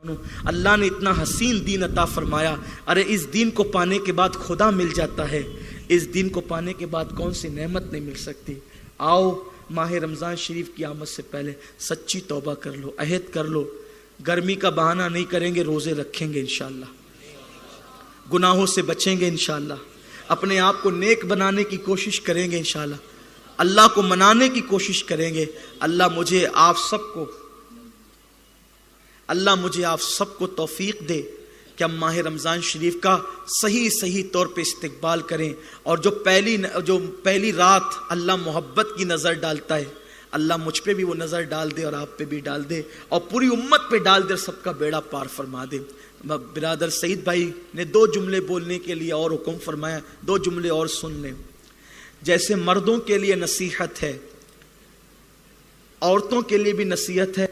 اللہ نے اتنا حسین دین عطا فرمایا، ارے اس دین کو پانے کے بعد خدا مل جاتا ہے، اس دین کو پانے کے بعد کون سی نعمت نہیں مل سکتی۔ آؤ ماہ رمضان شریف کی آمد سے پہلے سچی توبہ کر لو، عہد کر لو، گرمی کا بہانہ نہیں کریں گے، روزے رکھیں گے انشاءاللہ، گناہوں سے بچیں گے انشاءاللہ، اپنے آپ کو نیک بنانے کی کوشش کریں گے انشاءاللہ، اللہ کو منانے کی کوشش کریں گے۔ اللہ مجھے آپ سب کو توفیق دے کہ ہم ماہ رمضان شریف کا صحیح طور پہ استقبال کریں، اور جو پہلی رات اللہ محبت کی نظر ڈالتا ہے، اللہ مجھ پہ بھی وہ نظر ڈال دے اور آپ پہ بھی ڈال دے اور پوری امت پہ ڈال دے، سب کا بیڑا پار فرما دے۔ برادر سعید بھائی نے 2 جملے بولنے کے لیے اور حکم فرمایا، 2 جملے اور سن لیں۔ جیسے مردوں کے لیے نصیحت ہے، عورتوں کے لیے بھی نصیحت ہے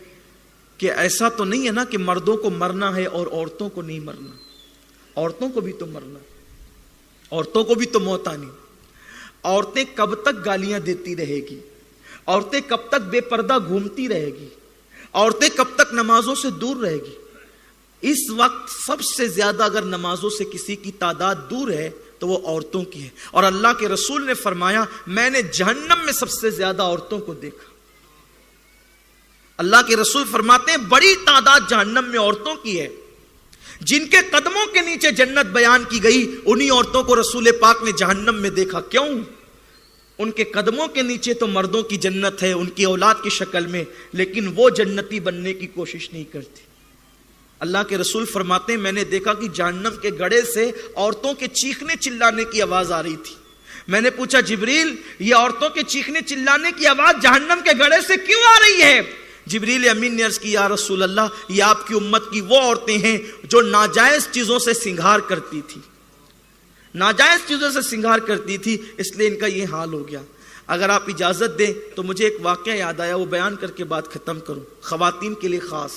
کہ ایسا تو نہیں ہے نا کہ مردوں کو مرنا ہے اور عورتوں کو نہیں مرنا، عورتوں کو بھی تو مرنا، عورتوں کو بھی تو موت آنی۔ عورتیں کب تک گالیاں دیتی رہے گی؟ عورتیں کب تک بے پردہ گھومتی رہے گی؟ عورتیں کب تک نمازوں سے دور رہے گی؟ اس وقت سب سے زیادہ اگر نمازوں سے کسی کی تعداد دور ہے تو وہ عورتوں کی ہے، اور اللہ کے رسول نے فرمایا میں نے جہنم میں سب سے زیادہ عورتوں کو دیکھا۔ اللہ کے رسول فرماتے ہیں بڑی تعداد جہنم میں عورتوں کی ہے، جن کے قدموں کے نیچے جنت بیان کی گئی، انہی عورتوں کو رسول پاک نے جہنم میں دیکھا۔ کیوں؟ ان کے قدموں کے نیچے تو مردوں کی جنت ہے ان کی اولاد کی شکل میں، لیکن وہ جنتی بننے کی کوشش نہیں کرتی۔ اللہ کے رسول فرماتے ہیں میں نے دیکھا کہ جہنم کے گڑھے سے عورتوں کے چیخنے چلانے کی آواز آ رہی تھی۔ میں نے پوچھا جبریل یہ عورتوں کے چیخنے چلانے کی آواز جہنم کے گڑھے سے کیوں آ رہی ہے؟ جبریل امین نے عرض کی یا رسول اللہ یہ آپ کی امت کی وہ عورتیں ہیں جو ناجائز چیزوں سے سنگار کرتی تھی، ناجائز چیزوں سے سنگار کرتی تھی، اس لیے ان کا یہ حال ہو گیا۔ اگر آپ اجازت دیں تو مجھے ایک واقعہ یاد آیا، وہ بیان کر کے بات ختم کروں، خواتین کے لیے خاص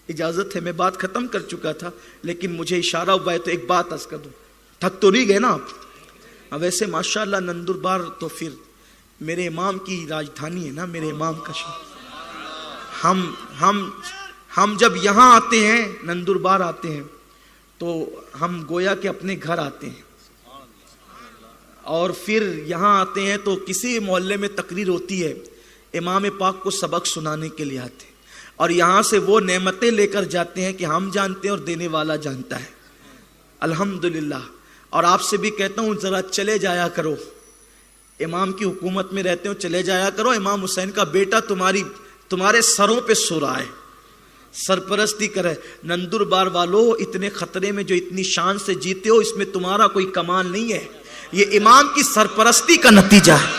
اجازت ہے۔ میں بات ختم کر چکا تھا لیکن مجھے اشارہ ہوا ہے تو ایک بات عرض کر دوں، تھک تو نہیں گئے نا آپ؟ ویسے ماشاءاللہ نندربار تو پھر میرے امام کی راجدھانی ہے نا، میرے امام کا شہر۔ ہم جب یہاں آتے ہیں نندربار آتے ہیں تو ہم گویا کہ اپنے گھر آتے ہیں، اور پھر یہاں آتے ہیں تو کسی محلے میں تقریر ہوتی ہے، امام پاک کو سبق سنانے کے لیے آتے ہیں، اور یہاں سے وہ نعمتیں لے کر جاتے ہیں کہ ہم جانتے ہیں اور دینے والا جانتا ہے، الحمدللہ۔ اور آپ سے بھی کہتا ہوں ذرا چلے جایا کرو، امام کی حکومت میں رہتے ہو چلے جایا کرو، امام حسین کا بیٹا تمہارے سروں پہ سو رہا ہے، سرپرستی کرے۔ نندربار والو اتنے خطرے میں جو اتنی شان سے جیتے ہو، اس میں تمہارا کوئی کمال نہیں ہے، یہ امام کی سرپرستی کا نتیجہ ہے،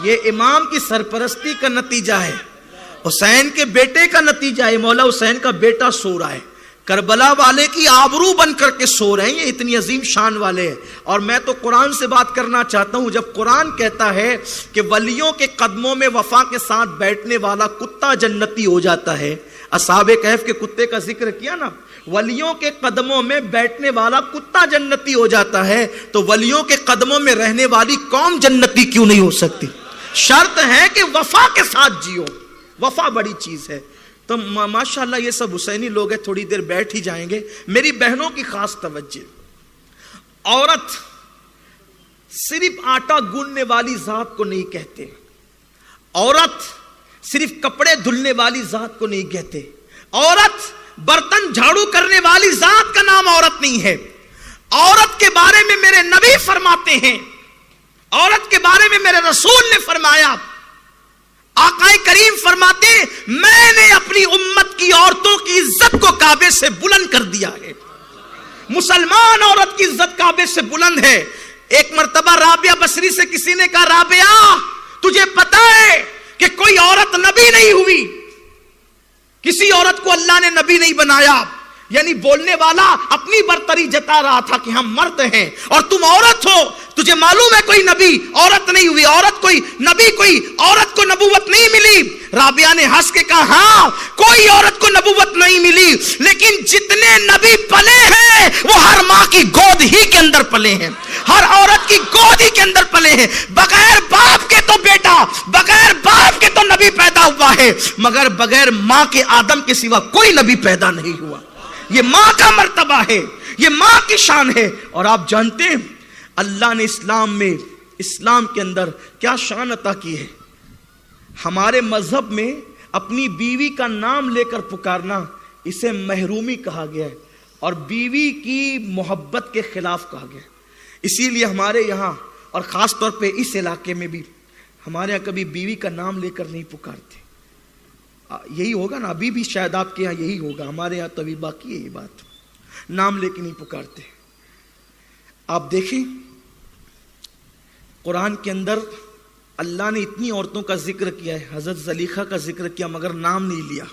یہ امام کی سرپرستی کا نتیجہ ہے، حسین کے بیٹے کا نتیجہ ہے۔ مولا حسین کا بیٹا سو رہا ہے، کربلا والے کی آبرو بن کر کے سو رہے ہیں، یہ اتنی عظیم شان والے ہیں۔ اور میں تو قرآن سے بات کرنا چاہتا ہوں، جب قرآن کہتا ہے کہ ولیوں کے قدموں میں وفا کے ساتھ بیٹھنے والا کتا جنتی ہو جاتا ہے، اصحاب کہف کے کتے کا ذکر کیا نا، ولیوں کے قدموں میں بیٹھنے والا کتا جنتی ہو جاتا ہے، تو ولیوں کے قدموں میں رہنے والی قوم جنتی کیوں نہیں ہو سکتی؟ شرط ہے کہ وفا کے ساتھ جیو، وفا بڑی چیز ہے۔ تو ماشاءاللہ یہ سب حسینی لوگ ہیں، تھوڑی دیر بیٹھ ہی جائیں گے۔ میری بہنوں کی خاص توجہ، عورت صرف آٹا گوننے والی ذات کو نہیں کہتے، عورت صرف کپڑے دھلنے والی ذات کو نہیں کہتے، عورت برتن جھاڑو کرنے والی ذات کا نام عورت نہیں ہے۔ عورت کے بارے میں میرے نبی فرماتے ہیں، عورت کے بارے میں میرے رسول نے فرمایا، آقا کریم فرماتے ہیں میں نے اپنی امت کی عورتوں کی عزت کو کعبے سے بلند کر دیا ہے۔ مسلمان عورت کی عزت کعبے سے بلند ہے۔ ایک مرتبہ رابعہ بصری سے کسی نے کہا رابعہ تجھے پتا ہے کہ کوئی عورت نبی نہیں ہوئی، کسی عورت کو اللہ نے نبی نہیں بنایا، یعنی بولنے والا اپنی برتری جتا رہا تھا کہ ہم مرد ہیں اور تم عورت ہو، تجھے معلوم ہے کوئی نبی عورت نہیں ہوئی، عورت کوئی نبی کوئی عورت کو نبوت نہیں ملی۔ رابعہ نے ہنس کے کہا ہاں کوئی عورت کو نبوت نہیں ملی، لیکن جتنے نبی پلے ہیں وہ ہر ماں کی گود ہی کے اندر پلے ہیں، ہر عورت کی گود ہی کے اندر پلے ہیں، بغیر باپ کے تو بیٹا بغیر باپ کے تو نبی پیدا ہوا ہے، مگر بغیر ماں کے آدم کے سوا کوئی نبی پیدا نہیں ہوا۔ یہ ماں کا مرتبہ ہے، یہ ماں کی شان ہے۔ اور آپ جانتے ہیں اللہ نے اسلام کے اندر کیا شان عطا کی ہے؟ ہمارے مذہب میں اپنی بیوی کا نام لے کر پکارنا اسے محرومی کہا گیا ہے، اور بیوی کی محبت کے خلاف کہا گیا ہے۔ اسی لیے ہمارے یہاں اور خاص طور پہ اس علاقے میں بھی ہمارے یہاں کبھی بیوی کا نام لے کر نہیں پکارتے۔ یہی ہوگا نا، ابھی بھی شاید آپ کے یہاں یہی ہوگا، ہمارے یہاں تو ابھی باقی ہے یہ بات، نام لے کے نہیں پکارتے۔ آپ دیکھیں قرآن کے اندر اللہ نے اتنی عورتوں کا ذکر کیا ہے، حضرت زلیخا کا ذکر کیا مگر نام نہیں لیا،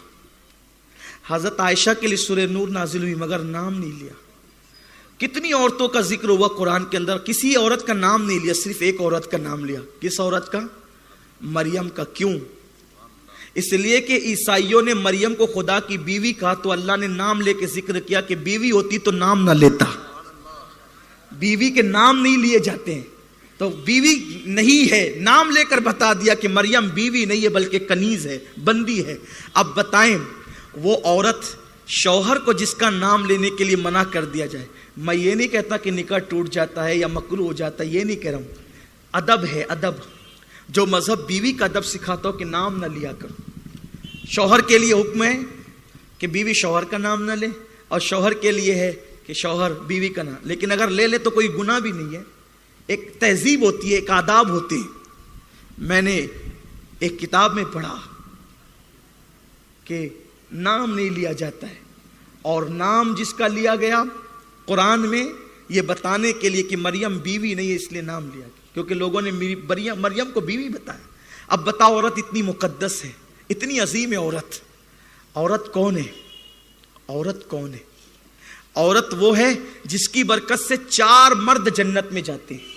حضرت عائشہ کے لیے سورہ نور نازل ہوئی مگر نام نہیں لیا۔ کتنی عورتوں کا ذکر ہوا قرآن کے اندر، کسی عورت کا نام نہیں لیا، صرف ایک عورت کا نام لیا۔ کس عورت کا؟ مریم کا۔ کیوں؟ اس لیے کہ عیسائیوں نے مریم کو خدا کی بیوی کہا تو اللہ نے نام لے کے ذکر کیا کہ بیوی ہوتی تو نام نہ لیتا، بیوی کے نام نہیں لیے جاتے ہیں، تو بیوی نہیں ہے، نام لے کر بتا دیا کہ مریم بیوی نہیں ہے بلکہ کنیز ہے، بندی ہے۔ اب بتائیں وہ عورت شوہر کو جس کا نام لینے کے لیے منع کر دیا جائے، میں یہ نہیں کہتا کہ نکاح ٹوٹ جاتا ہے یا مکروہ ہو جاتا ہے، یہ نہیں کہہ رہا ہوں، ادب ہے، ادب جو مذہب بیوی کا ادب سکھاتا ہو کہ نام نہ لیا کرو۔ شوہر کے لیے حکم ہے کہ بیوی شوہر کا نام نہ لے، اور شوہر کے لیے ہے کہ شوہر بیوی کا نام، لیکن اگر لے لے تو کوئی گناہ بھی نہیں ہے، ایک تہذیب ہوتی ہے، ایک آداب ہوتے ہیں۔ میں نے ایک کتاب میں پڑھا کہ نام نہیں لیا جاتا ہے، اور نام جس کا لیا گیا قرآن میں یہ بتانے کے لیے کہ مریم بیوی نہیں ہے اس لیے نام لیا گیا، کیونکہ لوگوں نے مریم کو بیوی بتایا۔ اب بتاؤ عورت اتنی مقدس ہے، اتنی عظیم ہے عورت، عورت کون ہے؟ عورت کون ہے؟ عورت وہ ہے جس کی برکت سے 4 مرد جنت میں جاتے ہیں،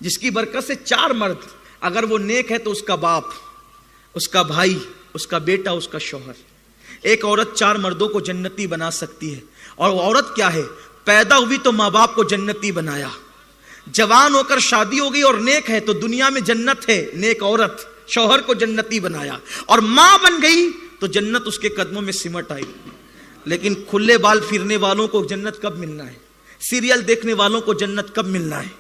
جس کی برکت سے 4 مرد، اگر وہ نیک ہے تو اس کا باپ، اس کا بھائی، اس کا بیٹا، اس کا شوہر۔ ایک عورت 4 مردوں کو جنتی بنا سکتی ہے، اور وہ عورت کیا ہے؟ پیدا ہوئی تو ماں باپ کو جنتی بنایا، جوان ہو کر شادی ہو گئی اور نیک ہے تو دنیا میں جنت ہے، نیک عورت، شوہر کو جنتی بنایا، اور ماں بن گئی تو جنت اس کے قدموں میں سمٹ آئی۔ لیکن کھلے بال پھرنے والوں کو جنت کب ملنا ہے؟ سیریل دیکھنے والوں کو جنت کب ملنا ہے؟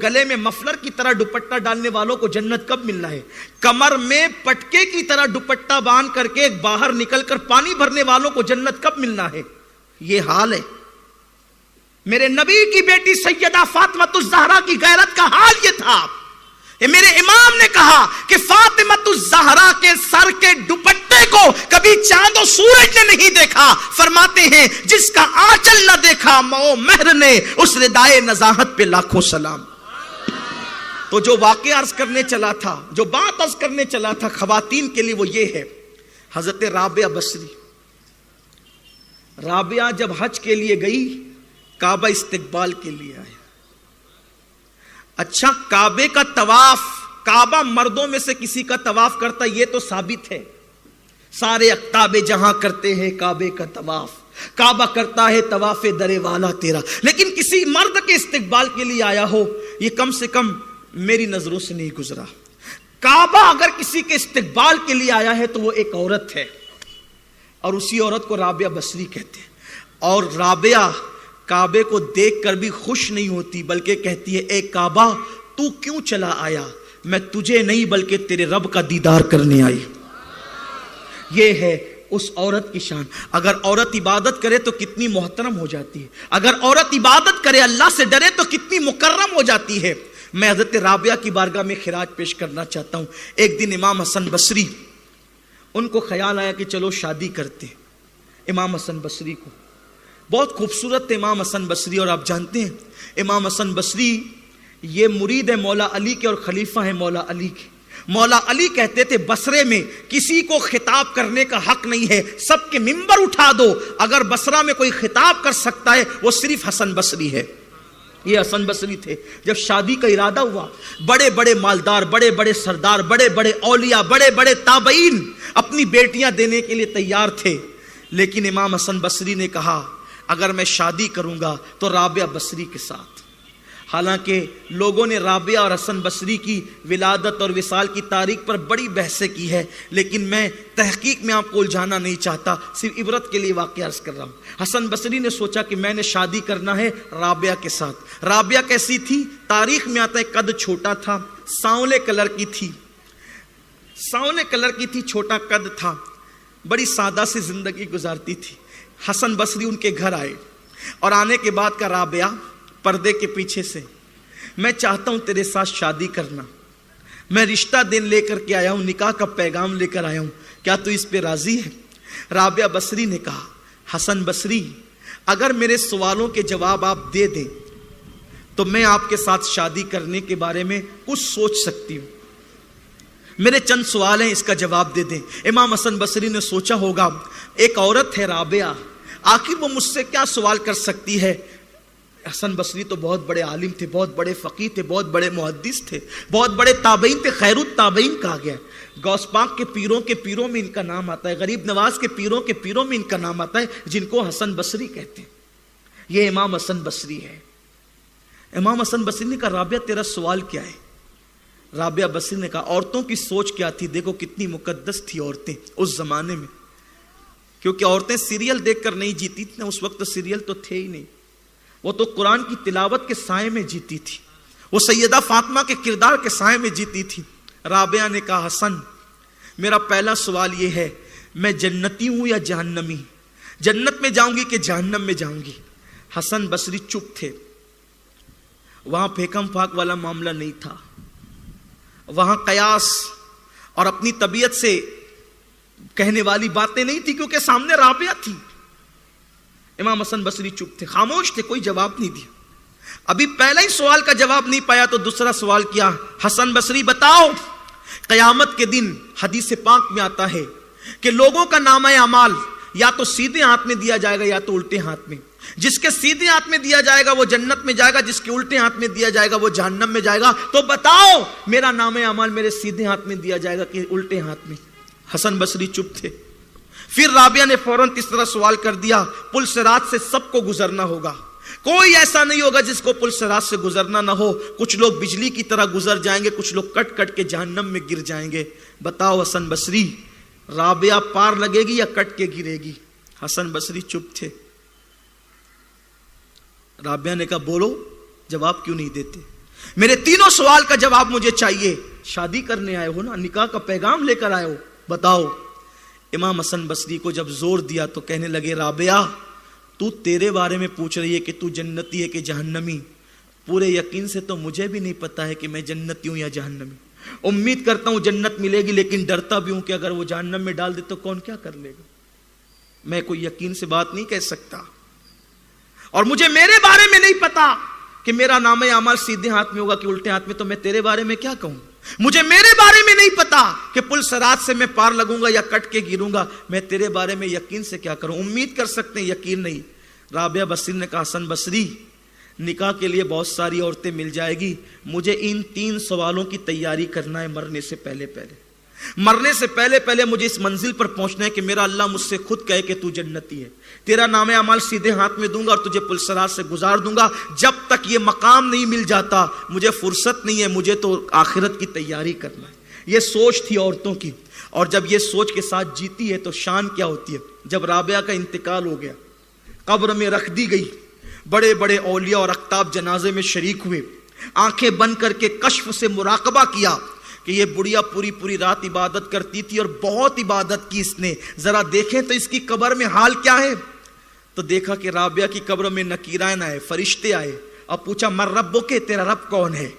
گلے میں مفلر کی طرح دوپٹہ ڈالنے والوں کو جنت کب ملنا ہے؟ کمر میں پٹکے کی طرح دوپٹہ باندھ کر کے باہر نکل کر پانی بھرنے والوں کو جنت کب ملنا ہے؟ یہ حال ہے۔ میرے نبی کی بیٹی سیدہ فاطمہ الزہرا کی غیرت کا حال یہ تھا، میرے امام نے کہا کہ فاطمہ الزہرا کے سر کے دوپٹے کو کبھی چاند و سورج نے نہیں دیکھا، فرماتے ہیں جس کا آنچل نہ دیکھا مو مہر نے، اس ردائے نزاہت پہ لاکھوں سلام۔ تو جو واقعہ عرض کرنے چلا تھا، جو بات عرض کرنے چلا تھا خواتین کے لیے، وہ یہ ہے، حضرت رابعہ بصری، رابعہ جب حج کے لیے گئی کعبہ استقبال کے لیے آیا۔ اچھا کعبے کا طواف، کعبہ مردوں میں سے کسی کا طواف کرتا یہ تو ثابت ہے، سارے اقطاب جہاں کرتے ہیں کعبے کا طواف، کعبہ کرتا ہے طواف در والا تیرا، لیکن کسی مرد کے استقبال کے لیے آیا ہو یہ کم سے کم میری نظروں سے نہیں گزرا۔ کعبہ اگر کسی کے استقبال کے لیے آیا ہے تو وہ ایک عورت ہے، اور اسی عورت کو رابعہ بصری کہتے ہیں۔ اور رابعہ کعبے کو دیکھ کر بھی خوش نہیں ہوتی بلکہ کہتی ہے اے کعبہ تو کیوں چلا آیا؟ میں تجھے نہیں بلکہ تیرے رب کا دیدار کرنے آئی۔ یہ ہے اس عورت کی شان۔ اگر عورت عبادت کرے تو کتنی محترم ہو جاتی ہے، اگر عورت عبادت کرے اللہ سے ڈرے تو کتنی مکرم ہو جاتی ہے۔ میں حضرت رابعہ کی بارگاہ میں خراج پیش کرنا چاہتا ہوں۔ ایک دن امام حسن بصری، ان کو خیال آیا کہ چلو شادی کرتے ہیں۔ امام حسن بصری کو بہت خوبصورت امام حسن بصری، اور آپ جانتے ہیں امام حسن بصری یہ مرید ہے مولا علی کے اور خلیفہ ہیں مولا علی کے۔ مولا علی کہتے تھے بصرے میں کسی کو خطاب کرنے کا حق نہیں ہے، سب کے منبر اٹھا دو، اگر بصرہ میں کوئی خطاب کر سکتا ہے وہ صرف حسن بصری ہے۔ یہ حسن بصری تھے۔ جب شادی کا ارادہ ہوا، بڑے بڑے مالدار، بڑے بڑے سردار، بڑے بڑے اولیاء، بڑے بڑے تابعین اپنی بیٹیاں دینے کے لیے تیار تھے، لیکن امام حسن بصری نے کہا اگر میں شادی کروں گا تو رابعہ بصری کے ساتھ۔ حالانکہ لوگوں نے رابعہ اور حسن بصری کی ولادت اور وصال کی تاریخ پر بڑی بحثیں کی ہے، لیکن میں تحقیق میں آپ کو الجھانا نہیں چاہتا، صرف عبرت کے لیے واقعہ عرض کر رہا ہوں۔ حسن بصری نے سوچا کہ میں نے شادی کرنا ہے رابعہ کے ساتھ۔ رابعہ کیسی تھی؟ تاریخ میں آتا ہے قد چھوٹا تھا، سانولے کلر کی تھی، سانولے کلر کی تھی، چھوٹا قد تھا، بڑی سادہ سی زندگی گزارتی تھی۔ حسن بصری ان کے گھر آئے اور آنے کے بعد کا رابعہ پردے کے پیچھے سے، میں چاہتا ہوں تیرے ساتھ شادی کرنا، میں رشتہ دین لے کر کے آیا ہوں، نکاح کا پیغام لے کر آیا ہوں، کیا تو اس پہ راضی ہے؟ رابعہ بصری نے کہا، حسن بصری اگر میرے سوالوں کے جواب آپ دے دیں تو میں آپ کے ساتھ شادی کرنے کے بارے میں کچھ سوچ سکتی ہوں، میرے چند سوال ہیں، اس کا جواب دے دیں۔ امام حسن بصری نے سوچا ہوگا ایک عورت ہے رابعہ، آخر وہ مجھ سے کیا سوال کر سکتی ہے؟ حسن بصری تو بہت بڑے عالم تھے، بہت بڑے فقیہ تھے، بہت بڑے محدث تھے، بہت بڑے تابعین تھے، خیر التابعین کہا گیا۔ غوث پاک کے پیروں میں ان کا نام آتا ہے، غریب نواز کے پیروں میں ان کا نام آتا ہے، جن کو حسن بصری کہتے ہیں۔ یہ امام حسن بصری ہے۔ امام حسن بصری نے کہا رابعہ تیرا سوال کیا ہے؟ رابعہ بصری نے کہا عورتوں کی سوچ کیا تھی، دیکھو کتنی مقدس تھی عورتیں اس زمانے میں، کیونکہ عورتیں سیریل دیکھ کر نہیں جیتی تھی، اس وقت تو سیریل تو تھے ہی نہیں، وہ تو قرآن کی تلاوت کے سائے میں جیتی تھی، وہ سیدہ فاطمہ کے کردار کے سائے میں جیتی تھی۔ رابعہ نے کہا حسن میرا پہلا سوال یہ ہے، میں جنتی ہوں یا جہنمی؟ جنت میں جاؤں گی کہ جہنم میں جاؤں گی؟ حسن بصری چپ تھے، وہاں پھیکم پھاک والا معاملہ نہیں تھا، وہاں قیاس اور اپنی طبیعت سے کہنے والی باتیں نہیں تھی، کیونکہ سامنے رابعہ تھی۔ امام حسن بصری چپ تھے، خاموش تھے، کوئی جواب نہیں دیا۔ ابھی پہلا ہی سوال کا جواب نہیں پایا تو دوسرا سوال کیا، حسن بصری بتاؤ قیامت کے دن حدیث پاک میں آتا ہے کہ لوگوں کا نامہ اعمال یا تو سیدھے ہاتھ میں دیا جائے گا یا تو الٹے ہاتھ میں، جس کے سیدھے ہاتھ میں دیا جائے گا وہ جنت میں جائے گا، جس کے الٹے ہاتھ میں دیا جائے گا وہ جہنم میں جائے گا، تو بتاؤ میرا نامہ اعمال میرے سیدھے ہاتھ میں دیا جائے گا کہ الٹے ہاتھ میں؟ حسن بصری چپ تھے۔ پھر رابعہ نے فوراً تیسرا سوال کر دیا، پل صراط سے سب کو گزرنا ہوگا، کوئی ایسا نہیں ہوگا جس کو پل صراط سے گزرنا نہ ہو، کچھ لوگ بجلی کی طرح گزر جائیں گے، کچھ لوگ کٹ کٹ کے جہنم میں گر جائیں گے، بتاؤ حسن بصری رابعہ پار لگے گی یا کٹ کے گرے گی؟ حسن بصری چپ تھے۔ رابعہ نے کہا بولو جواب کیوں نہیں دیتے؟ میرے تینوں سوال کا جواب مجھے چاہیے، شادی کرنے آئے ہو نا، نکاح کا پیغام لے کر آئے ہو، بتاؤ۔ امام حسن بصری کو جب زور دیا تو کہنے لگے رابعہ تو تیرے بارے میں پوچھ رہی ہے کہ تو جنتی ہے کہ جہنمی، پورے یقین سے تو مجھے بھی نہیں پتا ہے کہ میں جنتی ہوں یا جہنمی، امید کرتا ہوں جنت ملے گی، لیکن ڈرتا بھی ہوں کہ اگر وہ جہنم میں ڈال دے تو کون کیا کر لے گا، میں کوئی یقین سے بات نہیں کہہ سکتا، اور مجھے میرے بارے میں نہیں پتا کہ میرا نامہ اعمال سیدھے ہاتھ میں ہوگا کہ الٹے ہاتھ میں، تو میں تیرے بارے میں کیا کہوں؟ مجھے میرے بارے میں نہیں پتا کہ پل صراط سے میں پار لگوں گا یا کٹ کے گروں گا، میں تیرے بارے میں یقین سے کیا کروں؟ امید کر سکتے ہیں، یقین نہیں۔ رابعہ بصری نے کہا حسن بصری نکاح کے لیے بہت ساری عورتیں مل جائے گی، مجھے ان 3 سوالوں کی تیاری کرنا ہے مرنے سے پہلے پہلے مجھے اس منزل پر پہنچنا ہے کہ میرا اللہ مجھ سے خود کہے کہ تو جنتی ہے، تیرا نام اعمال سیدھے ہاتھ میں دوں گا اور تجھے پل صراط سے گزار دوں گا۔ جب تک یہ مقام نہیں مل جاتا مجھے فرصت نہیں ہے، مجھے تو آخرت کی تیاری کرنا ہے۔ یہ سوچ تھی عورتوں کی، اور جب یہ سوچ کے ساتھ جیتی ہے تو شان کیا ہوتی ہے۔ جب رابعہ کا انتقال ہو گیا، قبر میں رکھ دی گئی، بڑے بڑے اولیاء اور اقطاب جنازے میں شریک ہوئے، آنکھیں بند کر کے کشف سے مراقبہ کیا کہ یہ بڑھیا پوری رات عبادت کرتی تھی اور بہت عبادت کی اس نے، ذرا دیکھیں تو اس کی قبر میں حال کیا ہے۔ تو دیکھا کہ رابعہ کی قبر میں نکیران آئے، فرشتے آئے، اور پوچھا مر ربو کے، تیرا رب کون ہے؟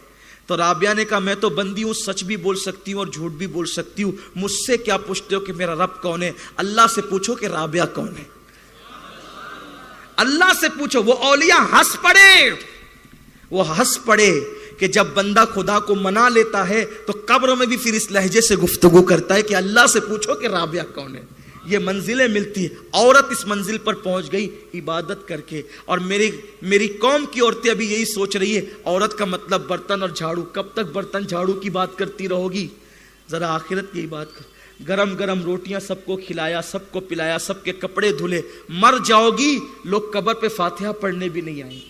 تو رابعہ نے کہا میں تو بندی ہوں، سچ بھی بول سکتی ہوں اور جھوٹ بھی بول سکتی ہوں، مجھ سے کیا پوچھتے ہو کہ میرا رب کون ہے؟ اللہ سے پوچھو کہ رابعہ کون ہے، اللہ سے پوچھو۔ وہ اولیاء ہنس پڑے کہ جب بندہ خدا کو منا لیتا ہے تو قبر میں بھی پھر اس لہجے سے گفتگو کرتا ہے کہ اللہ سے پوچھو کہ رابعہ کون ہے۔ یہ منزلیں ملتی ہے، عورت اس منزل پر پہنچ گئی عبادت کر کے، اور میری قوم کی عورتیں ابھی یہی سوچ رہی ہے عورت کا مطلب برتن اور جھاڑو، کب تک برتن جھاڑو کی بات کرتی رہو گی؟ ذرا آخرت کی بات کر، گرم گرم روٹیاں سب کو کھلایا، سب کو پلایا، سب کے کپڑے دھلے، مر جاؤ گی لوگ قبر پہ فاتحہ پڑھنے بھی نہیں آئیں گے۔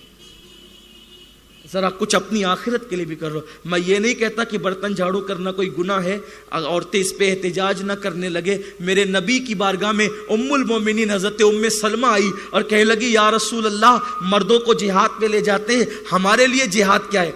ذرا کچھ اپنی آخرت کے لیے بھی کر لو. میں یہ نہیں کہتا کہ برتن جھاڑو کرنا کوئی گناہ ہے, عورتیں اس پہ احتجاج نہ کرنے لگے. میرے نبی کی بارگاہ میں ام المومنین حضرت ام سلمہ آئی اور کہنے لگی یا رسول اللہ, مردوں کو جہاد پہ لے جاتے ہیں, ہمارے لیے جہاد کیا ہے؟